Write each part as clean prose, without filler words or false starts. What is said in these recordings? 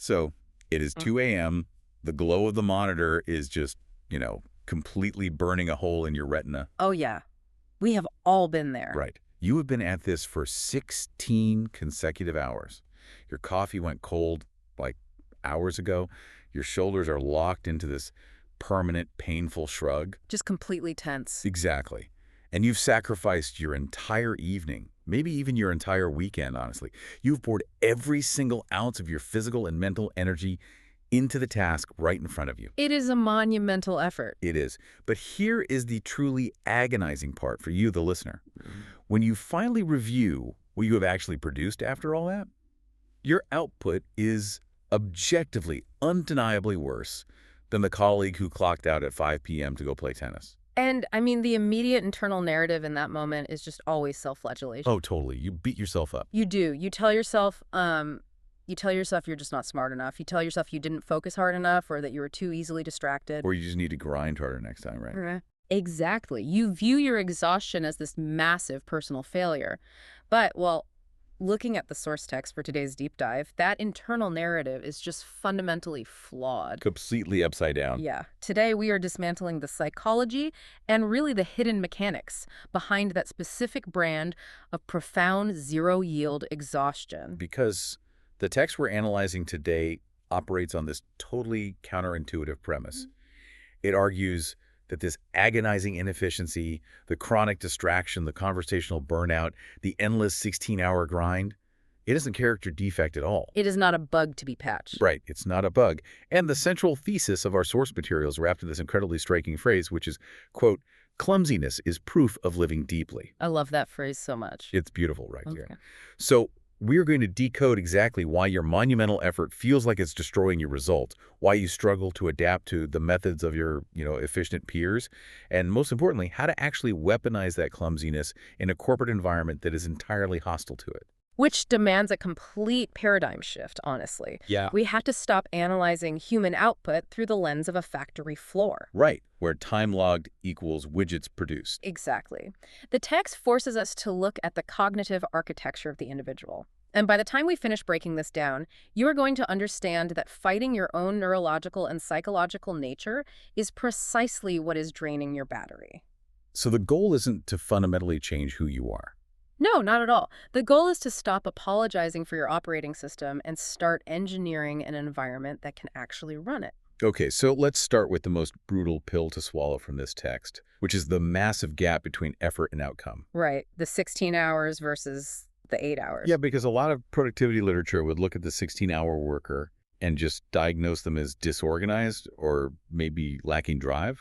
So it is 2 a.m. The glow of the monitor is just, completely burning a hole in your retina. Oh, yeah. We have all been there. Right. You have been at this for 16 consecutive hours. Your coffee went cold like hours ago. Your shoulders are locked into this permanent, painful shrug. Just completely tense. Exactly. And you've sacrificed your entire evening, maybe even your entire weekend, honestly. You've poured every single ounce of your physical and mental energy into the task right in front of you. It is a monumental effort. It is. But here is the truly agonizing part for you, the listener. When you finally review what you have actually produced after all that, your output is objectively, undeniably worse than the colleague who clocked out at 5 p.m. to go play tennis. And, I mean, the immediate internal narrative in that moment is just always self-flagellation. Oh, totally. You beat yourself up. You do. You tell yourself you're just not smart enough. You tell yourself you didn't focus hard enough or that you were too easily distracted. Or you just need to grind harder next time, right? Exactly. You view your exhaustion as this massive personal failure. But, well, looking at the source text for today's deep dive, that internal narrative is just fundamentally flawed. Completely upside down. Yeah. Today, we are dismantling the psychology and really the hidden mechanics behind that specific brand of profound zero-yield exhaustion. Because the text we're analyzing today operates on this totally counterintuitive premise. It argues that this agonizing inefficiency, the chronic distraction, the conversational burnout, the endless 16-hour grind, it isn't character defect at all. It is not a bug to be patched. Right, it's not a bug. And the central thesis of our source materials wrapped in this incredibly striking phrase, which is, quote, clumsiness is proof of living deeply. I love that phrase so much. It's beautiful right there. So we're going to decode exactly why your monumental effort feels like it's destroying your result, why you struggle to adapt to the methods of your, efficient peers, and most importantly, how to actually weaponize that clumsiness in a corporate environment that is entirely hostile to it. Which demands a complete paradigm shift, honestly. Yeah. We have to stop analyzing human output through the lens of a factory floor. Right, where time logged equals widgets produced. Exactly. The text forces us to look at the cognitive architecture of the individual. And by the time we finish breaking this down, you are going to understand that fighting your own neurological and psychological nature is precisely what is draining your battery. So the goal isn't to fundamentally change who you are. No, not at all. The goal is to stop apologizing for your operating system and start engineering an environment that can actually run it. Okay, so let's start with the most brutal pill to swallow from this text, which is the massive gap between effort and outcome. Right. The 16 hours versus the 8 hours. Yeah, because a lot of productivity literature would look at the 16-hour worker and just diagnose them as disorganized or maybe lacking drive.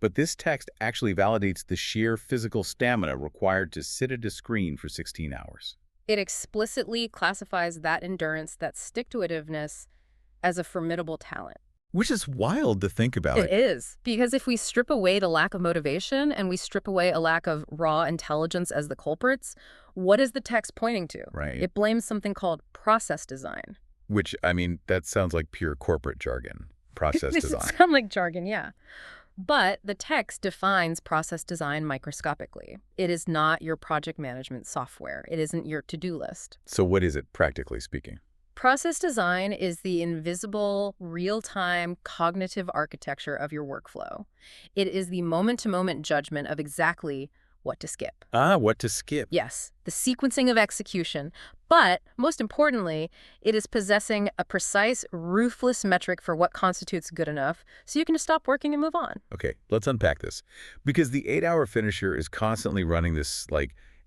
But this text actually validates the sheer physical stamina required to sit at a screen for 16 hours. It explicitly classifies that endurance, that stick-to-itiveness, as a formidable talent. Which is wild to think about. It is. Because if we strip away the lack of motivation and we strip away a lack of raw intelligence as the culprits, what is the text pointing to? Right. It blames something called process design. Which, that sounds like pure corporate jargon. Process This design. sounds like jargon, yeah. But the text defines process design microscopically. It is not your project management software. It isn't your to-do list. So what is it, practically speaking? Process design is the invisible, real-time cognitive architecture of your workflow. It is the moment-to-moment judgment of exactly what to skip. What to skip. Yes, the sequencing of execution. But, most importantly, it is possessing a precise, ruthless metric for what constitutes good enough, so you can just stop working and move on. Okay, let's unpack this. Because the 8-hour finisher is constantly running this,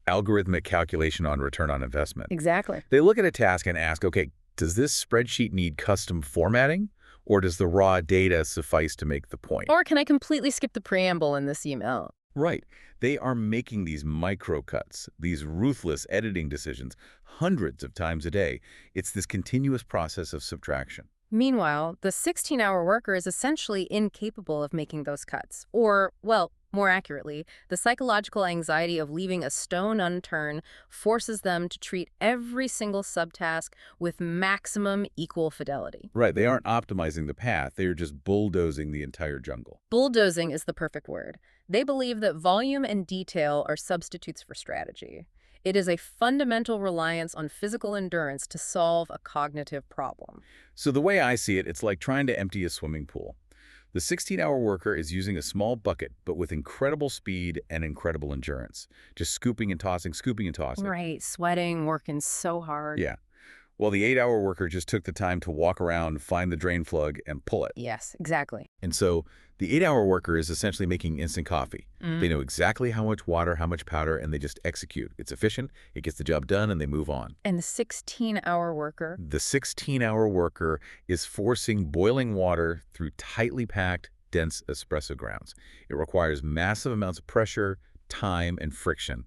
algorithmic calculation on return on investment. Exactly. They look at a task and ask, okay, does this spreadsheet need custom formatting? Or does the raw data suffice to make the point? Or can I completely skip the preamble in this email? Right. They are making these micro cuts, these ruthless editing decisions, hundreds of times a day. It's this continuous process of subtraction. Meanwhile, the 16-hour worker is essentially incapable of making those cuts. Or, well, more accurately, the psychological anxiety of leaving a stone unturned forces them to treat every single subtask with maximum equal fidelity. Right. They aren't optimizing the path. They are just bulldozing the entire jungle. Bulldozing is the perfect word. They believe that volume and detail are substitutes for strategy. It is a fundamental reliance on physical endurance to solve a cognitive problem. So the way I see it, it's like trying to empty a swimming pool. The 16-hour worker is using a small bucket, but with incredible speed and incredible endurance, just scooping and tossing, scooping and tossing. Right, sweating, working so hard. Yeah. Well, the 8-hour worker just took the time to walk around, find the drain plug, and pull it. Yes, exactly. And so the 8-hour worker is essentially making instant coffee. They know exactly how much water, how much powder, and they just execute. It's efficient, it gets the job done, and they move on. And the 16-hour worker? The 16-hour worker is forcing boiling water through tightly packed, dense espresso grounds. It requires massive amounts of pressure, time, and friction.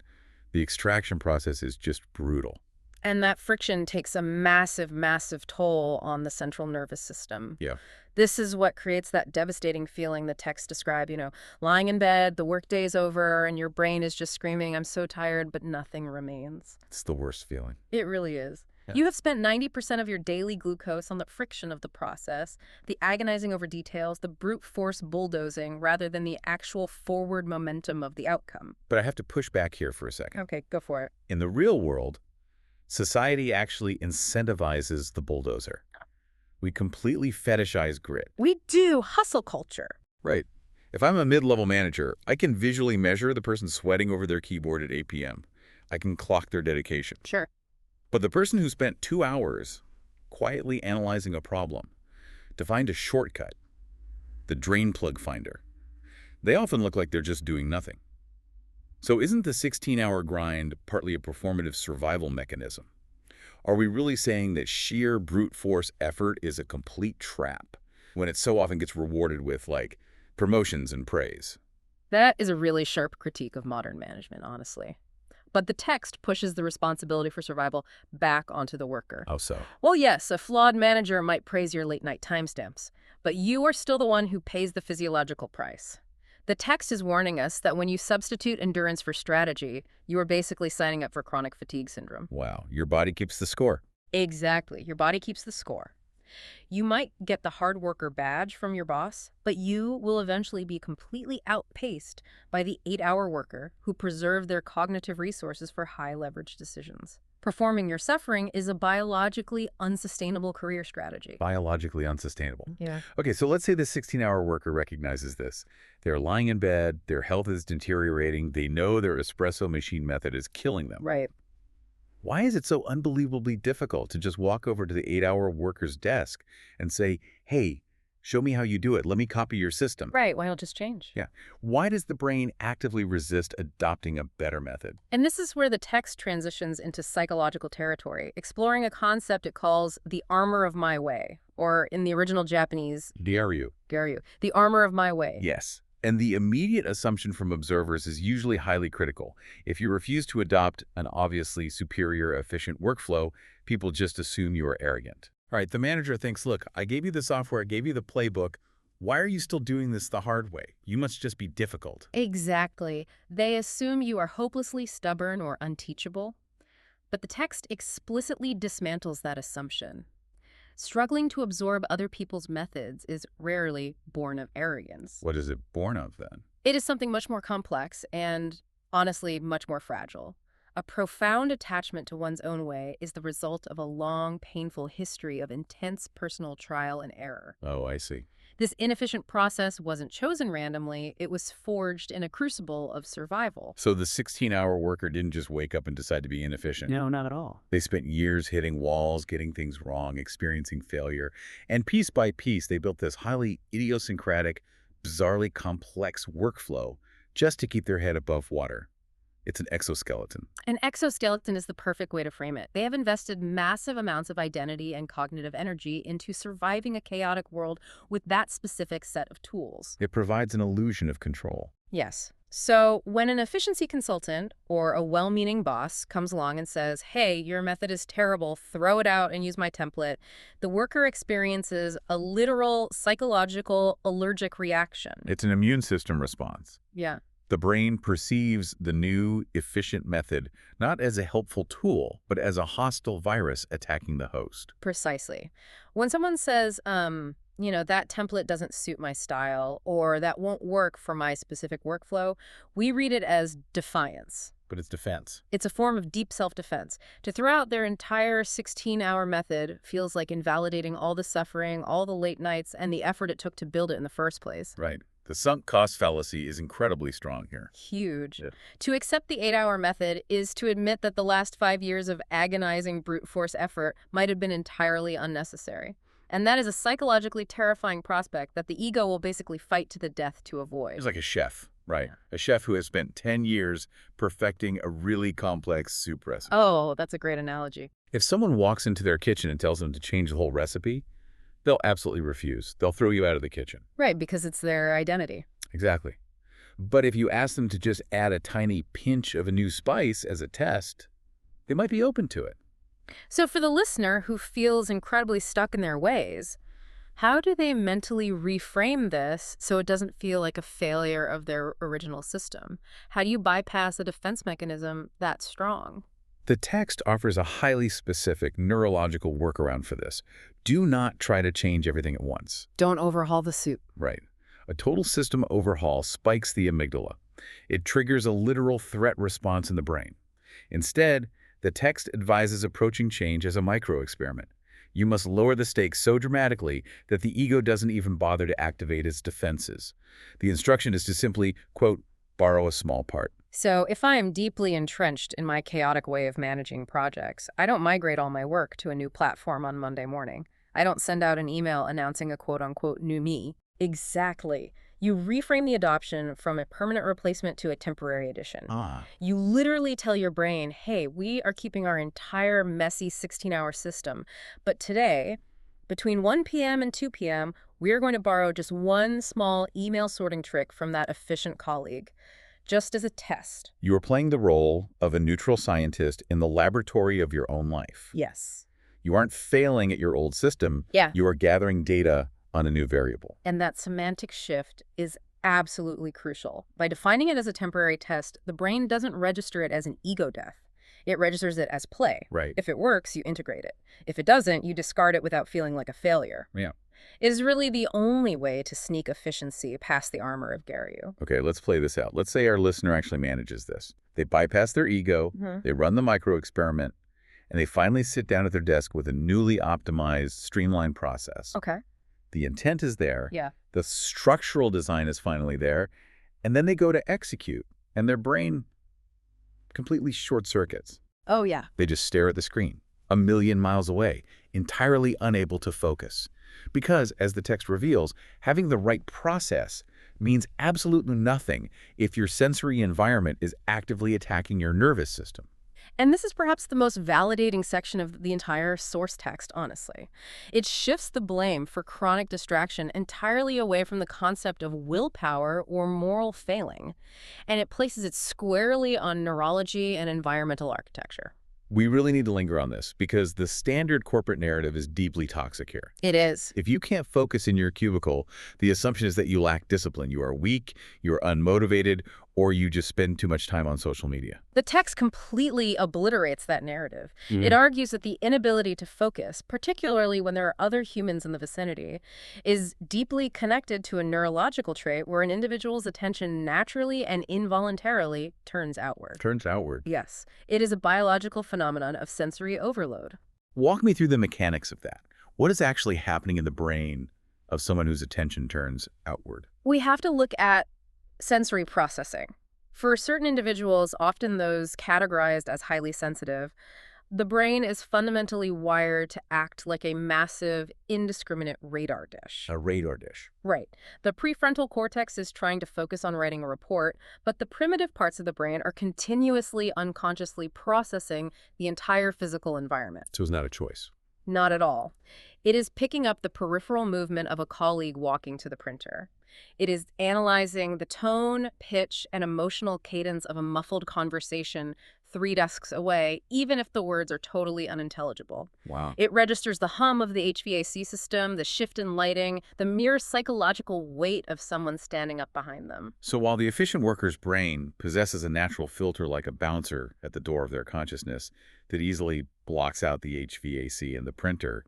The extraction process is just brutal. And that friction takes a massive, massive toll on the central nervous system. Yeah. This is what creates that devastating feeling the texts describe, lying in bed, the workday's over, and your brain is just screaming, I'm so tired, but nothing remains. It's the worst feeling. It really is. Yeah. You have spent 90% of your daily glucose on the friction of the process, the agonizing over details, the brute force bulldozing, rather than the actual forward momentum of the outcome. But I have to push back here for a second. Okay, go for it. In the real world, society actually incentivizes the bulldozer. We completely fetishize grit. We do hustle culture. Right. If I'm a mid-level manager, I can visually measure the person sweating over their keyboard at 8 p.m. I can clock their dedication. Sure. But the person who spent 2 hours quietly analyzing a problem to find a shortcut, the drain plug finder, they often look like they're just doing nothing. So isn't the 16-hour grind partly a performative survival mechanism? Are we really saying that sheer brute force effort is a complete trap when it so often gets rewarded with, like, promotions and praise? That is a really sharp critique of modern management, honestly. But the text pushes the responsibility for survival back onto the worker. How so? Well, yes, a flawed manager might praise your late-night timestamps, but you are still the one who pays the physiological price. The text is warning us that when you substitute endurance for strategy, you are basically signing up for chronic fatigue syndrome. Wow, your body keeps the score. Exactly. Your body keeps the score. You might get the hard worker badge from your boss, but you will eventually be completely outpaced by the 8-hour worker who preserved their cognitive resources for high-leverage decisions. Performing your suffering is a biologically unsustainable career strategy. Biologically unsustainable. Yeah. Okay, so let's say the 16-hour worker recognizes this. They're lying in bed, their health is deteriorating, they know their espresso machine method is killing them. Right. Why is it so unbelievably difficult to just walk over to the 8-hour worker's desk and say, hey, show me how you do it. Let me copy your system. Right. Why not just change? Yeah. Why does the brain actively resist adopting a better method? And this is where the text transitions into psychological territory, exploring a concept it calls the armor of my way, or in the original Japanese, Ryu. Garyu, the armor of my way. Yes. And the immediate assumption from observers is usually highly critical. If you refuse to adopt an obviously superior, efficient workflow, people just assume you are arrogant. All right, the manager thinks, look, I gave you the software, I gave you the playbook. Why are you still doing this the hard way? You must just be difficult. Exactly. They assume you are hopelessly stubborn or unteachable. But the text explicitly dismantles that assumption. Struggling to absorb other people's methods is rarely born of arrogance. What is it born of, then? It is something much more complex and, honestly, much more fragile. A profound attachment to one's own way is the result of a long, painful history of intense personal trial and error. Oh, I see. This inefficient process wasn't chosen randomly, it was forged in a crucible of survival. So the 16-hour worker didn't just wake up and decide to be inefficient. No, not at all. They spent years hitting walls, getting things wrong, experiencing failure. And piece by piece, they built this highly idiosyncratic, bizarrely complex workflow just to keep their head above water. It's an exoskeleton. An exoskeleton is the perfect way to frame it. They have invested massive amounts of identity and cognitive energy into surviving a chaotic world with that specific set of tools. It provides an illusion of control. Yes. So when an efficiency consultant or a well-meaning boss comes along and says, hey, your method is terrible, throw it out and use my template, the worker experiences a literal psychological allergic reaction. It's an immune system response. Yeah. The brain perceives the new, efficient method not as a helpful tool, but as a hostile virus attacking the host. Precisely. When someone says, that template doesn't suit my style or that won't work for my specific workflow, we read it as defiance. But it's defense. It's a form of deep self-defense. To throw out their entire 16-hour method feels like invalidating all the suffering, all the late nights, and the effort it took to build it in the first place. Right. The sunk cost fallacy is incredibly strong here. Huge. Yeah. To accept the 8-hour method is to admit that the last 5 years of agonizing brute force effort might have been entirely unnecessary. And that is a psychologically terrifying prospect that the ego will basically fight to the death to avoid. It's like a chef, right? A chef who has spent 10 years perfecting a really complex soup recipe. Oh, that's a great analogy. If someone walks into their kitchen and tells them to change the whole recipe, they'll absolutely refuse. They'll throw you out of the kitchen. Right, because it's their identity. Exactly. But if you ask them to just add a tiny pinch of a new spice as a test, they might be open to it. So for the listener who feels incredibly stuck in their ways, how do they mentally reframe this so it doesn't feel like a failure of their original system? How do you bypass a defense mechanism that strong? The text offers a highly specific neurological workaround for this. Do not try to change everything at once. Don't overhaul the soup. Right. A total system overhaul spikes the amygdala. It triggers a literal threat response in the brain. Instead, the text advises approaching change as a micro-experiment. You must lower the stakes so dramatically that the ego doesn't even bother to activate its defenses. The instruction is to simply, quote, borrow a small part. So if I am deeply entrenched in my chaotic way of managing projects, I don't migrate all my work to a new platform on Monday morning. I don't send out an email announcing a quote-unquote new me. Exactly. You reframe the adoption from a permanent replacement to a temporary addition. You literally tell your brain, hey, we are keeping our entire messy 16-hour system, but today, between 1 p.m. and 2 p.m., we are going to borrow just one small email sorting trick from that efficient colleague, just as a test. You are playing the role of a neutral scientist in the laboratory of your own life. Yes. You aren't failing at your old system. Yeah. You are gathering data on a new variable. And that semantic shift is absolutely crucial. By defining it as a temporary test, the brain doesn't register it as an ego death. It registers it as play. Right. If it works, you integrate it. If it doesn't, you discard it without feeling like a failure. Yeah. It is really the only way to sneak efficiency past the armor of Garyu. Okay, let's play this out. Let's say our listener actually manages this. They bypass their ego, they run the micro-experiment, and they finally sit down at their desk with a newly optimized, streamlined process. Okay. The intent is there. Yeah. The structural design is finally there. And then they go to execute, and their brain completely short circuits. Oh, yeah. They just stare at the screen, a million miles away, entirely unable to focus. Because, as the text reveals, having the right process means absolutely nothing if your sensory environment is actively attacking your nervous system. And this is perhaps the most validating section of the entire source text, honestly. It shifts the blame for chronic distraction entirely away from the concept of willpower or moral failing, and it places it squarely on neurology and environmental architecture. We really need to linger on this because the standard corporate narrative is deeply toxic here. It is. If you can't focus in your cubicle, the assumption is that you lack discipline. You are weak, you're unmotivated, or you just spend too much time on social media. The text completely obliterates that narrative. It argues that the inability to focus, particularly when there are other humans in the vicinity, is deeply connected to a neurological trait where an individual's attention naturally and involuntarily turns outward. Turns outward. Yes, it is a biological phenomenon of sensory overload. Walk me through the mechanics of that. What is actually happening in the brain of someone whose attention turns outward? We have to look at sensory processing. For certain individuals, often those categorized as highly sensitive, the brain is fundamentally wired to act like a massive, indiscriminate radar dish. A radar dish. Right. The prefrontal cortex is trying to focus on writing a report, but the primitive parts of the brain are continuously, unconsciously processing the entire physical environment. So it's not a choice. Not at all. It is picking up the peripheral movement of a colleague walking to the printer. It is analyzing the tone, pitch, and emotional cadence of a muffled conversation 3 desks away, even if the words are totally unintelligible. Wow. It registers the hum of the HVAC system, the shift in lighting, the mere psychological weight of someone standing up behind them. So while the efficient worker's brain possesses a natural filter like a bouncer at the door of their consciousness that easily blocks out the HVAC and the printer,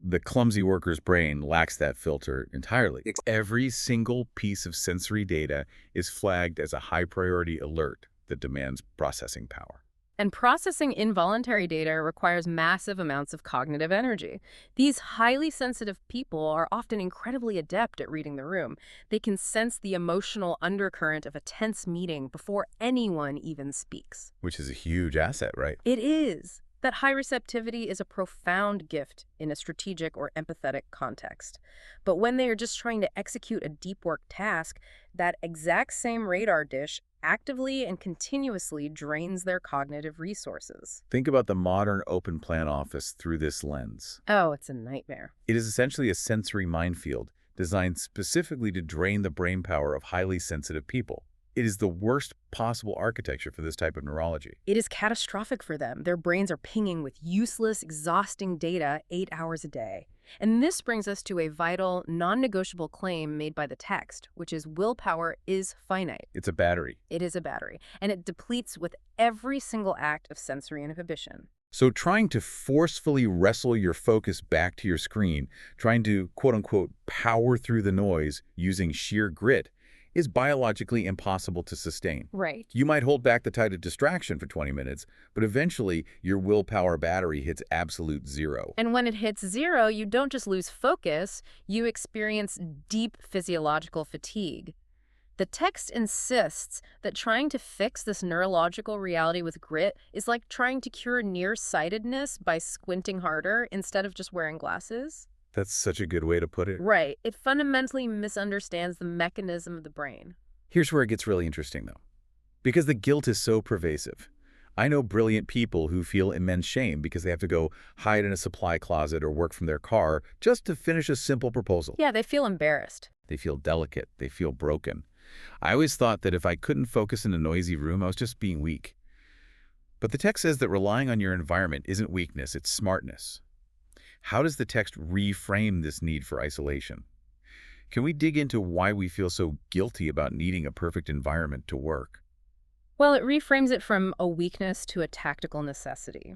the clumsy worker's brain lacks that filter entirely. Every single piece of sensory data is flagged as a high-priority alert. that demands processing power. And processing involuntary data requires massive amounts of cognitive energy. These highly sensitive people are often incredibly adept at reading the room. They can sense the emotional undercurrent of a tense meeting before anyone even speaks. Which is a huge asset, right? It is. That high receptivity is a profound gift in a strategic or empathetic context. But when they are just trying to execute a deep work task, that exact same radar dish actively and continuously drains their cognitive resources. Think about the modern open plan office through this lens. Oh, it's a nightmare. It is essentially a sensory minefield designed specifically to drain the brain power of highly sensitive people. It is the worst possible architecture for this type of neurology. It is catastrophic for them. Their brains are pinging with useless, exhausting data 8 hours a day. And this brings us to a vital, non-negotiable claim made by the text, which is willpower is finite. It's a battery. It is a battery, and it depletes with every single act of sensory inhibition. So trying to forcefully wrestle your focus back to your screen, trying to quote-unquote power through the noise using sheer grit, is biologically impossible to sustain. Right. You might hold back the tide of distraction for 20 minutes, but eventually your willpower battery hits absolute zero. And when it hits zero, you don't just lose focus, you experience deep physiological fatigue. The text insists that trying to fix this neurological reality with grit is like trying to cure nearsightedness by squinting harder instead of just wearing glasses. That's such a good way to put it. Right. It fundamentally misunderstands the mechanism of the brain. Here's where it gets really interesting, though. Because the guilt is so pervasive. I know brilliant people who feel immense shame because they have to go hide in a supply closet or work from their car just to finish a simple proposal. Yeah, they feel embarrassed. They feel delicate. They feel broken. I always thought that if I couldn't focus in a noisy room, I was just being weak. But the text says that relying on your environment isn't weakness, it's smartness. How does the text reframe this need for isolation? Can we dig into why we feel so guilty about needing a perfect environment to work? Well, it reframes it from a weakness to a tactical necessity.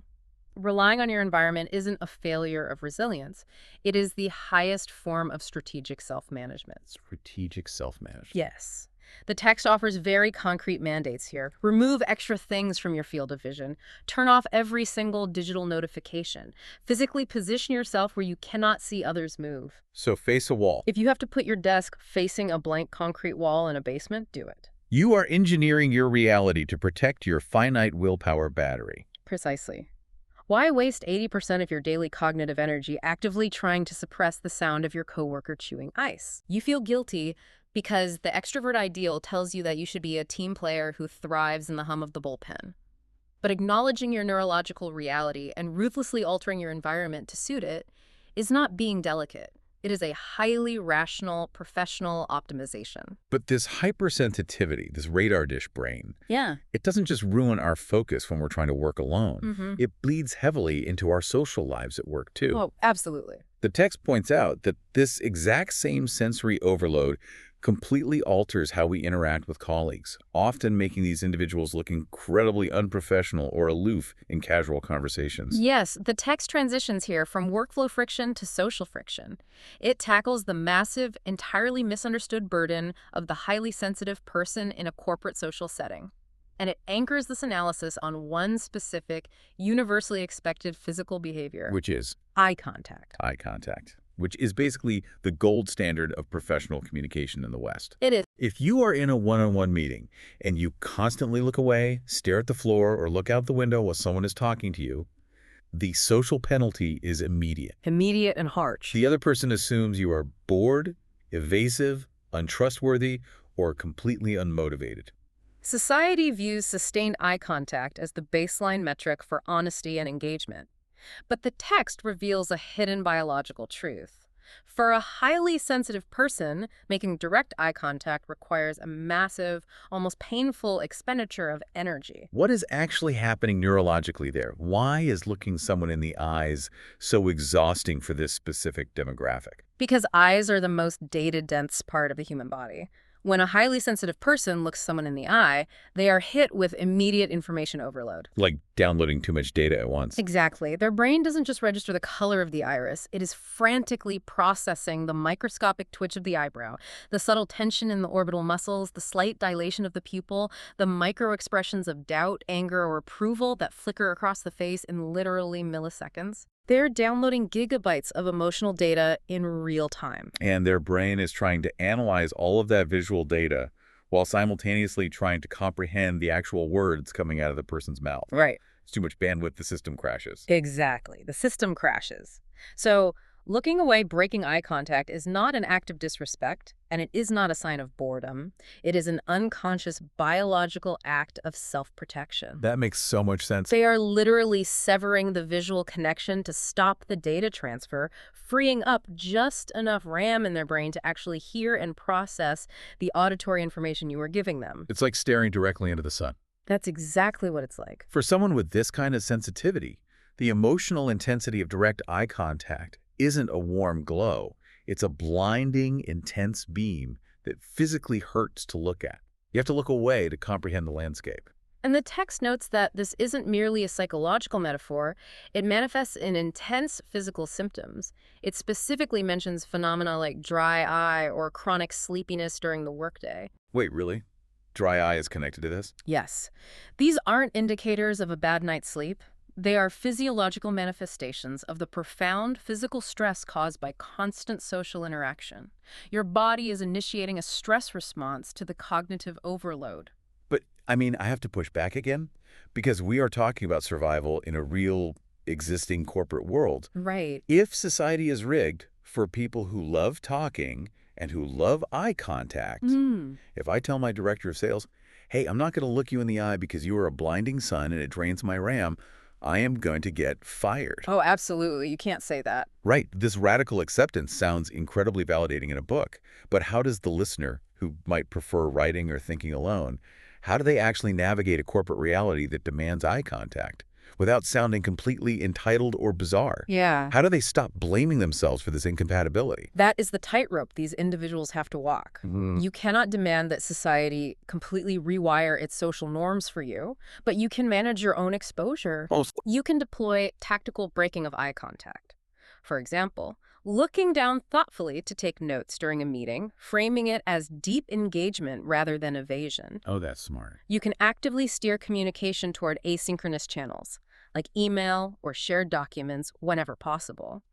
Relying on your environment isn't a failure of resilience. It is the highest form of strategic self-management. Strategic self-management. Yes. The text offers very concrete mandates here. Remove extra things from your field of vision. Turn off every single digital notification. Physically position yourself where you cannot see others move. So face a wall. If you have to put your desk facing a blank concrete wall in a basement, do it. You are engineering your reality to protect your finite willpower battery. Precisely. Why waste 80% of your daily cognitive energy actively trying to suppress the sound of your coworker chewing ice? You feel guilty because the extrovert ideal tells you that you should be a team player who thrives in the hum of the bullpen. But acknowledging your neurological reality and ruthlessly altering your environment to suit it is not being delicate. It is a highly rational, professional optimization. But this hypersensitivity, this radar dish brain, Yeah. it doesn't just ruin our focus when we're trying to work alone. Mm-hmm. It bleeds heavily into our social lives at work, too. Oh, absolutely. The text points out that this exact same sensory overload completely alters how we interact with colleagues, often making these individuals look incredibly unprofessional or aloof in casual conversations. Yes, the text transitions here from workflow friction to social friction. It tackles the massive, entirely misunderstood burden of the highly sensitive person in a corporate social setting. And it anchors this analysis on one specific, universally expected physical behavior. Which is eye contact. eye contact, which is basically the gold standard of professional communication in the West. It is. If you are in a one-on-one meeting and you constantly look away, stare at the floor, or look out the window while someone is talking to you, the social penalty is immediate. Immediate and harsh. The other person assumes you are bored, evasive, untrustworthy, or completely unmotivated. Society views sustained eye contact as the baseline metric for honesty and engagement. But the text reveals a hidden biological truth. For a highly sensitive person, making direct eye contact requires a massive, almost painful expenditure of energy. What is actually happening neurologically there? Why is looking someone in the eyes so exhausting for this specific demographic? Because eyes are the most data-dense part of the human body. When a highly sensitive person looks someone in the eye, they are hit with immediate information overload. Like downloading too much data at once. Exactly. Their brain doesn't just register the color of the iris, it is frantically processing the microscopic twitch of the eyebrow, the subtle tension in the orbital muscles, the slight dilation of the pupil, the micro expressions of doubt, anger, or approval that flicker across the face in literally milliseconds. They're downloading gigabytes of emotional data in real time. And their brain is trying to analyze all of that visual data while simultaneously trying to comprehend the actual words coming out of the person's mouth. Right. It's too much bandwidth, the system crashes. Exactly. The system crashes. So, looking away, breaking eye contact is not an act of disrespect, and it is not a sign of boredom. It is an unconscious biological act of self-protection. That makes so much sense. They are literally severing the visual connection to stop the data transfer, freeing up just enough RAM in their brain to actually hear and process the auditory information you are giving them. It's like staring directly into the sun. That's exactly what it's like. For someone with this kind of sensitivity, the emotional intensity of direct eye contact isn't a warm glow. It's a blinding, intense beam that physically hurts to look at. You have to look away to comprehend the landscape. And the text notes that this isn't merely a psychological metaphor, it manifests in intense physical symptoms. It specifically mentions phenomena like dry eye or chronic sleepiness during the workday. Wait, really? Dry eye is connected to this? Yes, these aren't indicators of a bad night's sleep. They are physiological manifestations of the profound physical stress caused by constant social interaction. Your body is initiating a stress response to the cognitive overload. But, I mean, I have to push back again because we are talking about survival in a real, existing corporate world. Right. If society is rigged for people who love talking and who love eye contact, if I tell my director of sales, hey, I'm not going to look you in the eye because you are a blinding sun and it drains my RAM, I am going to get fired. Oh, absolutely. You can't say that. Right. This radical acceptance sounds incredibly validating in a book, but how does the listener, who might prefer writing or thinking alone, how do they actually navigate a corporate reality that demands eye contact without sounding completely entitled or bizarre? Yeah. How do they stop blaming themselves for this incompatibility? That is the tightrope these individuals have to walk. You cannot demand that society completely rewire its social norms for you, but you can manage your own exposure. You can deploy tactical breaking of eye contact. For example, looking down thoughtfully to take notes during a meeting, framing it as deep engagement rather than evasion. Oh, that's smart. You can actively steer communication toward asynchronous channels, like email or shared documents whenever possible.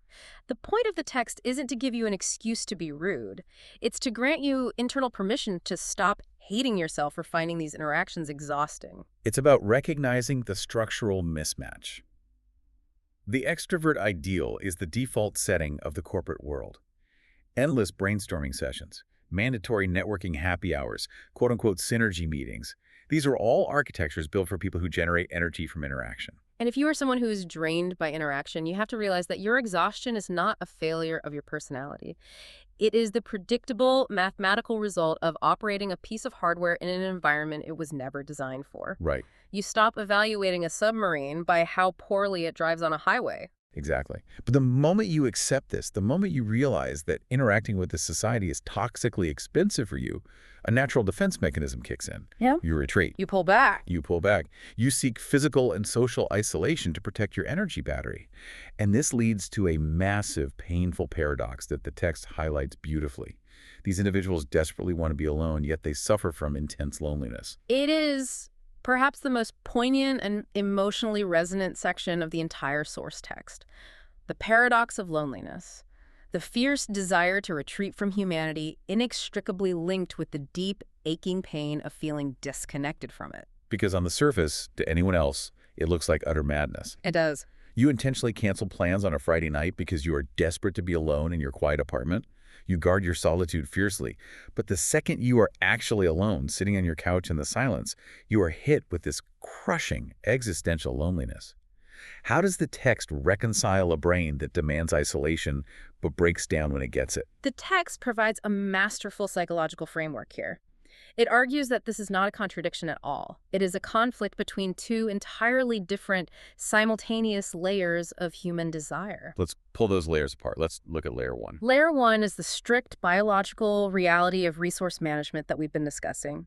The point of the text isn't to give you an excuse to be rude. It's to grant you internal permission to stop hating yourself for finding these interactions exhausting. It's about recognizing the structural mismatch. The extrovert ideal is the default setting of the corporate world. Endless brainstorming sessions, mandatory networking happy hours, quote-unquote synergy meetings. These are all architectures built for people who generate energy from interaction. And if you are someone who is drained by interaction, you have to realize that your exhaustion is not a failure of your personality. It is the predictable mathematical result of operating a piece of hardware in an environment it was never designed for. Right. You stop evaluating a submarine by how poorly it drives on a highway. Exactly. But the moment you accept this, the moment you realize that interacting with this society is toxically expensive for you, a natural defense mechanism kicks in. Yeah. You retreat. You pull back. You pull back. You seek physical and social isolation to protect your energy battery. And this leads to a massive, painful paradox that the text highlights beautifully. These individuals desperately want to be alone, yet they suffer from intense loneliness. It is perhaps the most poignant and emotionally resonant section of the entire source text. The paradox of loneliness. The fierce desire to retreat from humanity inextricably linked with the deep, aching pain of feeling disconnected from it. Because on the surface, to anyone else, it looks like utter madness. It does. You intentionally cancel plans on a Friday night because you are desperate to be alone in your quiet apartment. You guard your solitude fiercely. But the second you are actually alone, sitting on your couch in the silence, you are hit with this crushing existential loneliness. How does the text reconcile a brain that demands isolation but breaks down when it gets it? The text provides a masterful psychological framework here. It argues that this is not a contradiction at all. It is a conflict between two entirely different, simultaneous layers of human desire. Let's pull those layers apart. Let's look at layer one. Layer one is the strict biological reality of resource management that we've been discussing.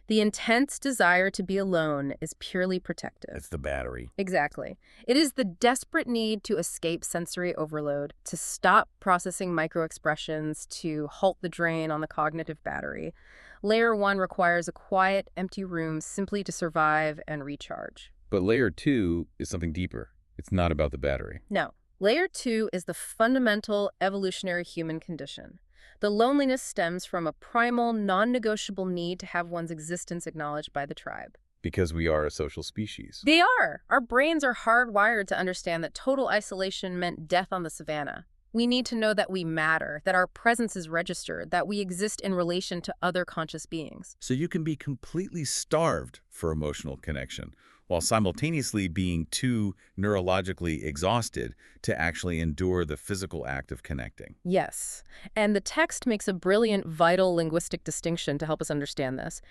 The intense desire to be alone is purely protective. It's the battery. Exactly. It is the desperate need to escape sensory overload, to stop processing microexpressions, to halt the drain on the cognitive battery. Layer 1 requires a quiet, empty room simply to survive and recharge. But layer 2 is something deeper. It's not about the battery. No. Layer 2 is the fundamental evolutionary human condition. The loneliness stems from a primal, non-negotiable need to have one's existence acknowledged by the tribe. Because we are a social species. They are. Our brains are hardwired to understand that total isolation meant death on the savannah. We need to know that we matter, that our presence is registered, that we exist in relation to other conscious beings. So you can be completely starved for emotional connection, while simultaneously being too neurologically exhausted to actually endure the physical act of connecting. Yes, and the text makes a brilliant, vital linguistic distinction to help us understand this.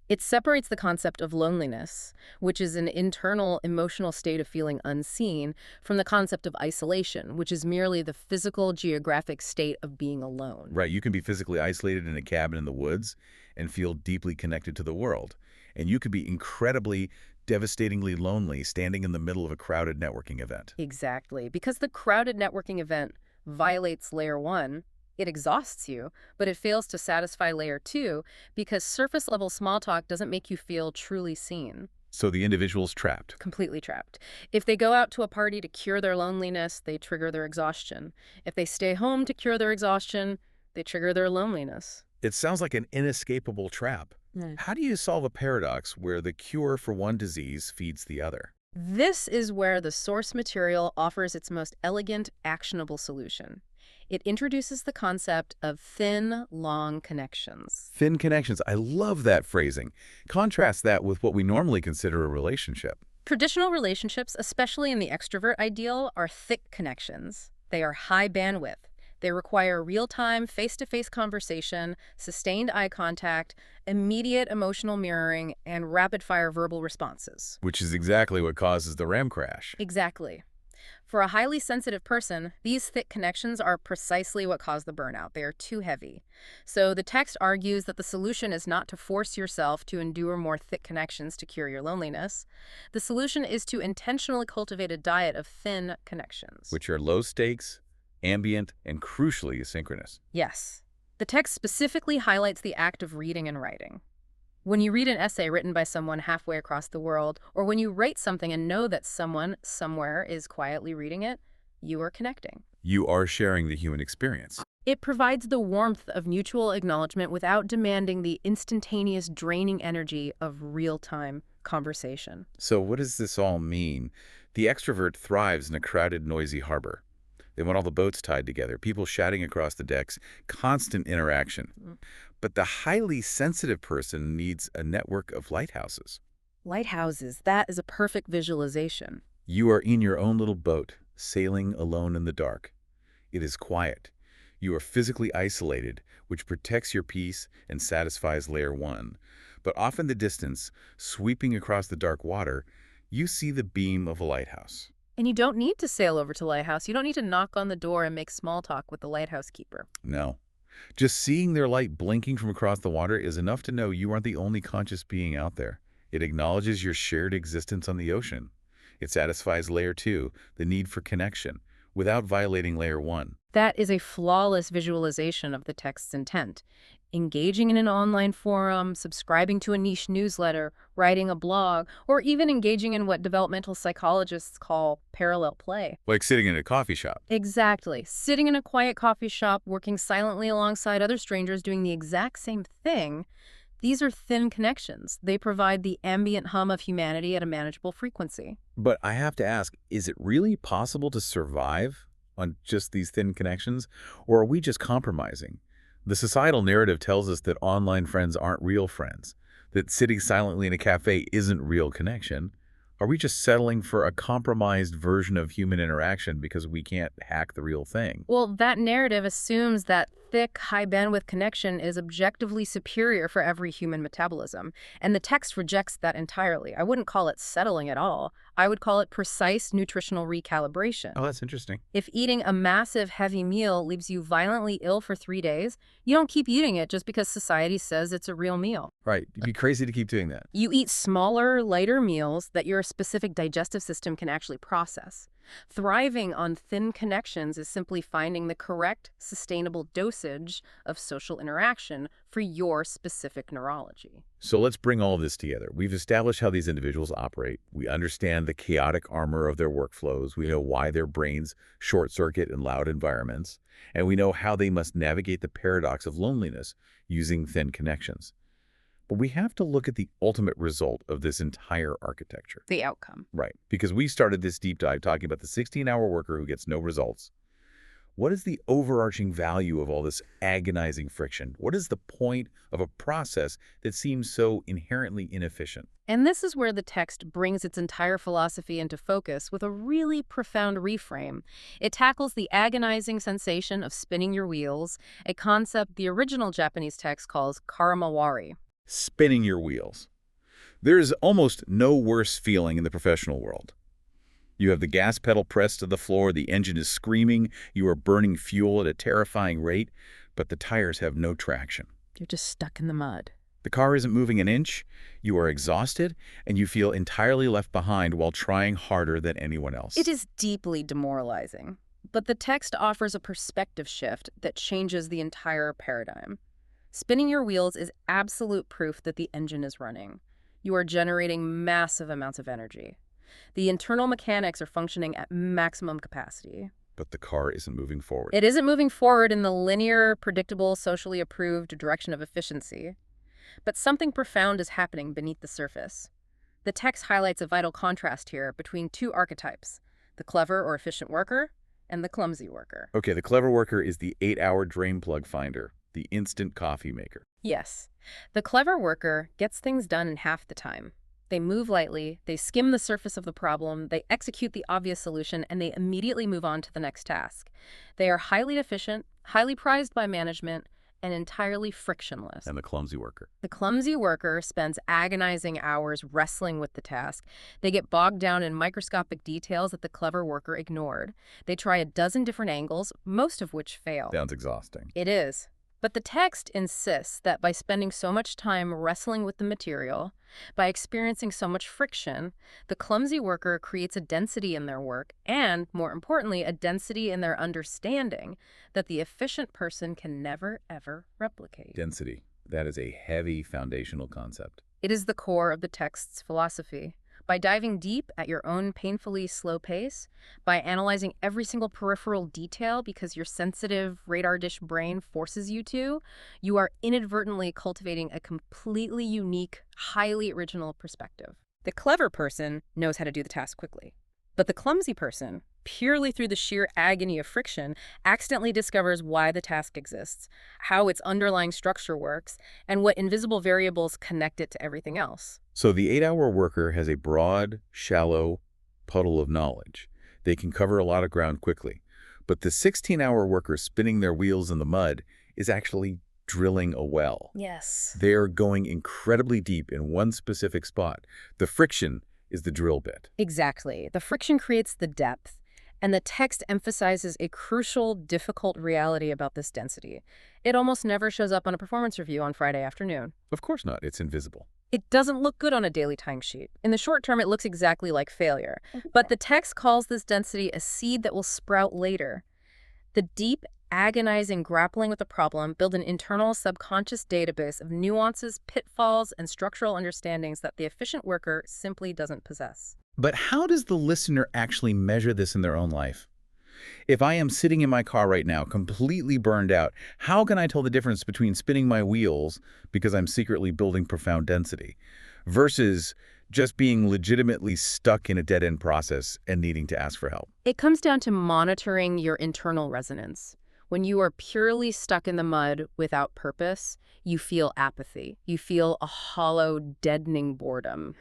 It separates the concept of loneliness, which is an internal emotional state of feeling unseen, from the concept of isolation, which is merely the physical, geographic state of being alone. Right, you can be physically isolated in a cabin in the woods and feel deeply connected to the world. And you could be incredibly, devastatingly lonely standing in the middle of a crowded networking event. Exactly. Because the crowded networking event violates layer 1, it exhausts you, but it fails to satisfy layer 2 because surface level small talk doesn't make you feel truly seen. So the individual's trapped. Completely trapped. If they go out to a party to cure their loneliness, they trigger their exhaustion. If they stay home to cure their exhaustion, they trigger their loneliness. It sounds like an inescapable trap. How do you solve a paradox where the cure for one disease feeds the other? This is where the source material offers its most elegant, actionable solution. It introduces the concept of thin, long connections. Thin connections. I love that phrasing. Contrast that with what we normally consider a relationship. Traditional relationships, especially in the extrovert ideal, are thick connections. They are high bandwidth. They require real-time, face-to-face conversation, sustained eye contact, immediate emotional mirroring, and rapid-fire verbal responses. Which is exactly what causes the RAM crash. Exactly. For a highly sensitive person, these thick connections are precisely what cause the burnout. They are too heavy. So the text argues that the solution is not to force yourself to endure more thick connections to cure your loneliness. The solution is to intentionally cultivate a diet of thin connections. Which are low stakes, ambient, and crucially asynchronous. Yes. The text specifically highlights the act of reading and writing. When you read an essay written by someone halfway across the world, or when you write something and know that someone somewhere is quietly reading it, you are connecting. You are sharing the human experience. It provides the warmth of mutual acknowledgement without demanding the instantaneous draining energy of real-time conversation. So what does this all mean? The extrovert thrives in a crowded, noisy harbor. They want all the boats tied together, people shouting across the decks, constant interaction. But the highly sensitive person needs a network of lighthouses. Lighthouses, that is a perfect visualization. You are in your own little boat, sailing alone in the dark. It is quiet. You are physically isolated, which protects your peace and satisfies layer 1. But off in the distance, sweeping across the dark water, you see the beam of a lighthouse. And you don't need to sail over to lighthouse. You don't need to knock on the door and make small talk with the lighthouse keeper. No. Just seeing their light blinking from across the water is enough to know you aren't the only conscious being out there. It acknowledges your shared existence on the ocean. It satisfies layer 2, the need for connection, without violating layer 1. That is a flawless visualization of the text's intent. Engaging in an online forum, subscribing to a niche newsletter, writing a blog, or even engaging in what developmental psychologists call parallel play. Like sitting in a coffee shop. Exactly. Sitting in a quiet coffee shop, working silently alongside other strangers doing the exact same thing. These are thin connections. They provide the ambient hum of humanity at a manageable frequency. But I have to ask, is it really possible to survive on just these thin connections? Or are we just compromising? The societal narrative tells us that online friends aren't real friends, that sitting silently in a cafe isn't real connection. Are we just settling for a compromised version of human interaction because we can't hack the real thing? Well, that narrative assumes that thick, high-bandwidth connection is objectively superior for every human metabolism, and the text rejects that entirely. I wouldn't call it settling at all. I would call it precise nutritional recalibration. Oh, that's interesting. If eating a massive, heavy meal leaves you violently ill for 3 days, you don't keep eating it just because society says it's a real meal. Right. You'd be crazy to keep doing that. You eat smaller, lighter meals that your specific digestive system can actually process. Thriving on thin connections is simply finding the correct, sustainable dosage of social interaction for your specific neurology. So let's bring all this together. We've established how these individuals operate. We understand the chaotic armor of their workflows. We know why their brains short-circuit in loud environments. And we know how they must navigate the paradox of loneliness using thin connections. But we have to look at the ultimate result of this entire architecture. The outcome. Right. Because we started this deep dive talking about the 16-hour worker who gets no results. What is the overarching value of all this agonizing friction? What is the point of a process that seems so inherently inefficient? And this is where the text brings its entire philosophy into focus with a really profound reframe. It tackles the agonizing sensation of spinning your wheels, a concept the original Japanese text calls karamawari. Spinning your wheels. There is almost no worse feeling in the professional world. You have the gas pedal pressed to the floor, the engine is screaming, you are burning fuel at a terrifying rate, but the tires have no traction. You're just stuck in the mud. The car isn't moving an inch, you are exhausted, and you feel entirely left behind while trying harder than anyone else. It is deeply demoralizing, but the text offers a perspective shift that changes the entire paradigm. Spinning your wheels is absolute proof that the engine is running. You are generating massive amounts of energy. The internal mechanics are functioning at maximum capacity. But the car isn't moving forward. It isn't moving forward in the linear, predictable, socially approved direction of efficiency. But something profound is happening beneath the surface. The text highlights a vital contrast here between two archetypes, the clever or efficient worker and the clumsy worker. Okay, the clever worker is the 8-hour drain plug finder, the instant coffee maker. Yes. The clever worker gets things done in half the time. They move lightly, they skim the surface of the problem, they execute the obvious solution, and they immediately move on to the next task. They are highly efficient, highly prized by management, and entirely frictionless. And the clumsy worker. The clumsy worker spends agonizing hours wrestling with the task. They get bogged down in microscopic details that the clever worker ignored. They try a dozen different angles, most of which fail. Sounds exhausting. It is. But the text insists that by spending so much time wrestling with the material, by experiencing so much friction, the clumsy worker creates a density in their work and, more importantly, a density in their understanding that the efficient person can never, ever replicate. Density. That is a heavy foundational concept. It is the core of the text's philosophy. By diving deep at your own painfully slow pace, by analyzing every single peripheral detail because your sensitive radar dish brain forces you to, you are inadvertently cultivating a completely unique, highly original perspective. The clever person knows how to do the task quickly. But the clumsy person, purely through the sheer agony of friction, accidentally discovers why the task exists, how its underlying structure works, and what invisible variables connect it to everything else. So the 8-hour worker has a broad, shallow puddle of knowledge. They can cover a lot of ground quickly. But the 16-hour worker spinning their wheels in the mud is actually drilling a well. Yes. They're going incredibly deep in one specific spot. The friction is the drill bit. Exactly. The friction creates the depth, and the text emphasizes a crucial, difficult reality about this density. It almost never shows up on a performance review on Friday afternoon. Of course not. It's invisible. It doesn't look good on a daily timesheet. In the short term, it looks exactly like failure. But the text calls this density a seed that will sprout later. The deep, agonizing grappling with the problem build an internal subconscious database of nuances, pitfalls, and structural understandings that the efficient worker simply doesn't possess. But how does the listener actually measure this in their own life? If I am sitting in my car right now, completely burned out, how can I tell the difference between spinning my wheels because I'm secretly building profound density versus just being legitimately stuck in a dead-end process and needing to ask for help? It comes down to monitoring your internal resonance. When you are purely stuck in the mud without purpose, you feel apathy. You feel a hollow, deadening boredom.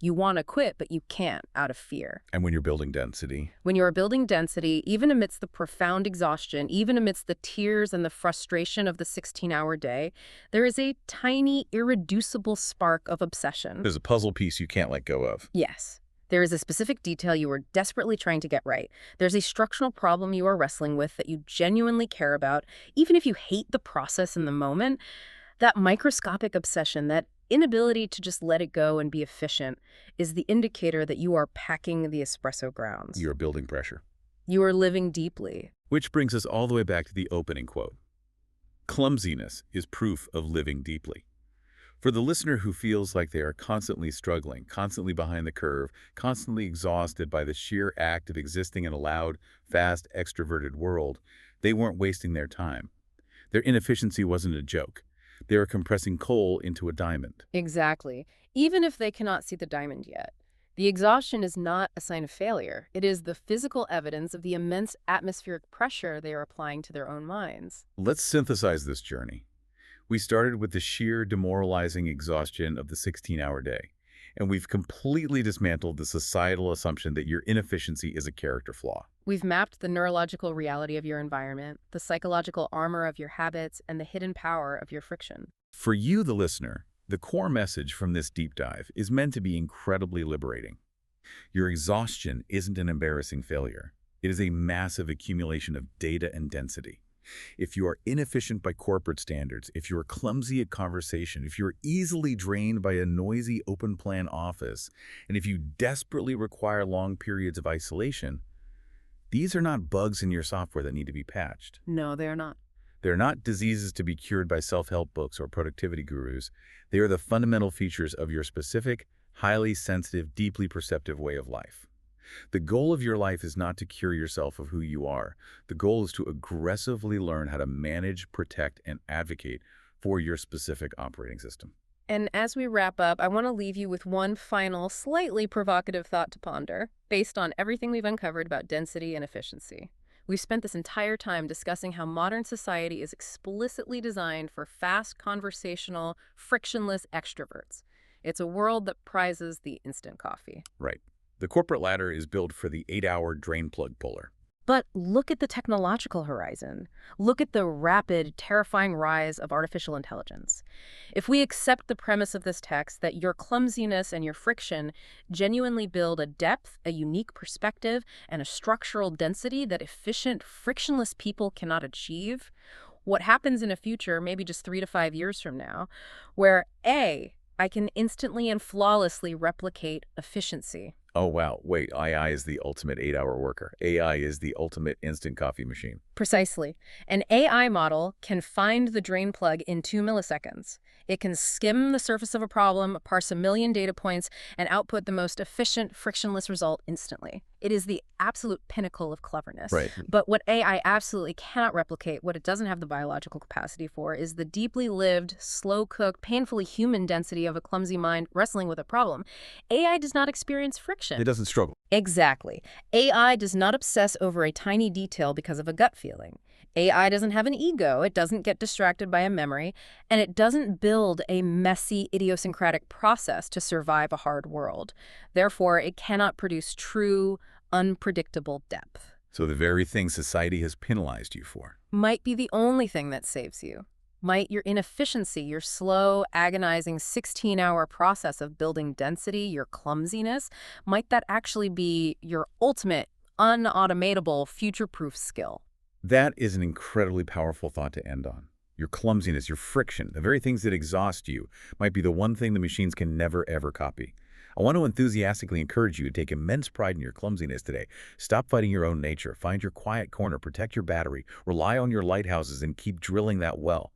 You want to quit, but you can't out of fear. And when you're building density, When you are building density, even amidst the profound exhaustion, even amidst the tears and the frustration of the 16-hour day, there is a tiny, irreducible spark of obsession. there's a puzzle piece you can't let go of. Yes. There is a specific detail you are desperately trying to get right. There's a structural problem you are wrestling with that you genuinely care about, even if you hate the process in the moment. That microscopic obsession, that inability to just let it go and be efficient, is the indicator that you are packing the espresso grounds. You're building pressure. You are living deeply. Which brings us all the way back to the opening quote. Clumsiness is proof of living deeply. For the listener who feels like they are constantly struggling, constantly behind the curve, constantly exhausted by the sheer act of existing in a loud, fast, extroverted world, they weren't wasting their time. Their inefficiency wasn't a joke. They were compressing coal into a diamond. Exactly. Even if they cannot see the diamond yet. The exhaustion is not a sign of failure. It is the physical evidence of the immense atmospheric pressure they are applying to their own minds. Let's synthesize this journey. We started with the sheer demoralizing exhaustion of the 16-hour day, and we've completely dismantled the societal assumption that your inefficiency is a character flaw. We've mapped the neurological reality of your environment, the psychological armor of your habits, and the hidden power of your friction. For you, the listener, the core message from this deep dive is meant to be incredibly liberating. Your exhaustion isn't an embarrassing failure. It is a massive accumulation of data and density. If you are inefficient by corporate standards, if you are clumsy at conversation, if you are easily drained by a noisy open-plan office, and if you desperately require long periods of isolation, these are not bugs in your software that need to be patched. No, they are not. They're not diseases to be cured by self-help books or productivity gurus. They are the fundamental features of your specific, highly sensitive, deeply perceptive way of life. The goal of your life is not to cure yourself of who you are. The goal is to aggressively learn how to manage, protect, and advocate for your specific operating system. And as we wrap up, I want to leave you with one final, slightly provocative thought to ponder, based on everything we've uncovered about density and efficiency. We've spent this entire time discussing how modern society is explicitly designed for fast, conversational, frictionless extroverts. It's a world that prizes the instant coffee. Right. The corporate ladder is built for the 8-hour drain plug puller. But look at the technological horizon. Look at the rapid, terrifying rise of artificial intelligence. If we accept the premise of this text that your clumsiness and your friction genuinely build a depth, a unique perspective, and a structural density that efficient, frictionless people cannot achieve, what happens in a future, maybe just 3 to 5 years from now, where A, I can instantly and flawlessly replicate efficiency. Oh, wow. Wait, AI is the ultimate 8-hour worker. AI is the ultimate instant coffee machine. Precisely. An AI model can find the drain plug in 2 milliseconds. It can skim the surface of a problem, parse a million data points, and output the most efficient, frictionless result instantly. It is the absolute pinnacle of cleverness. Right. But what AI absolutely cannot replicate, what it doesn't have the biological capacity for, is the deeply lived, slow-cooked, painfully human density of a clumsy mind wrestling with a problem. AI does not experience friction. It doesn't struggle. Exactly. AI does not obsess over a tiny detail because of a gut feeling. AI doesn't have an ego, it doesn't get distracted by a memory, and it doesn't build a messy, idiosyncratic process to survive a hard world. Therefore, it cannot produce true, unpredictable depth. So the very thing society has penalized you for. Might be the only thing that saves you. Might your inefficiency, your slow, agonizing 16-hour process of building density, your clumsiness, might that actually be your ultimate, unautomatable, future-proof skill? That is an incredibly powerful thought to end on. Your clumsiness, your friction, the very things that exhaust you might be the one thing the machines can never, ever copy. I want to enthusiastically encourage you to take immense pride in your clumsiness today. Stop fighting your own nature. Find your quiet corner. Protect your battery. Rely on your lighthouses and keep drilling that well.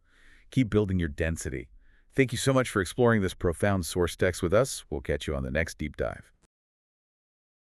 Keep building your density. Thank you so much for exploring this profound source text with us. We'll catch you on the next deep dive.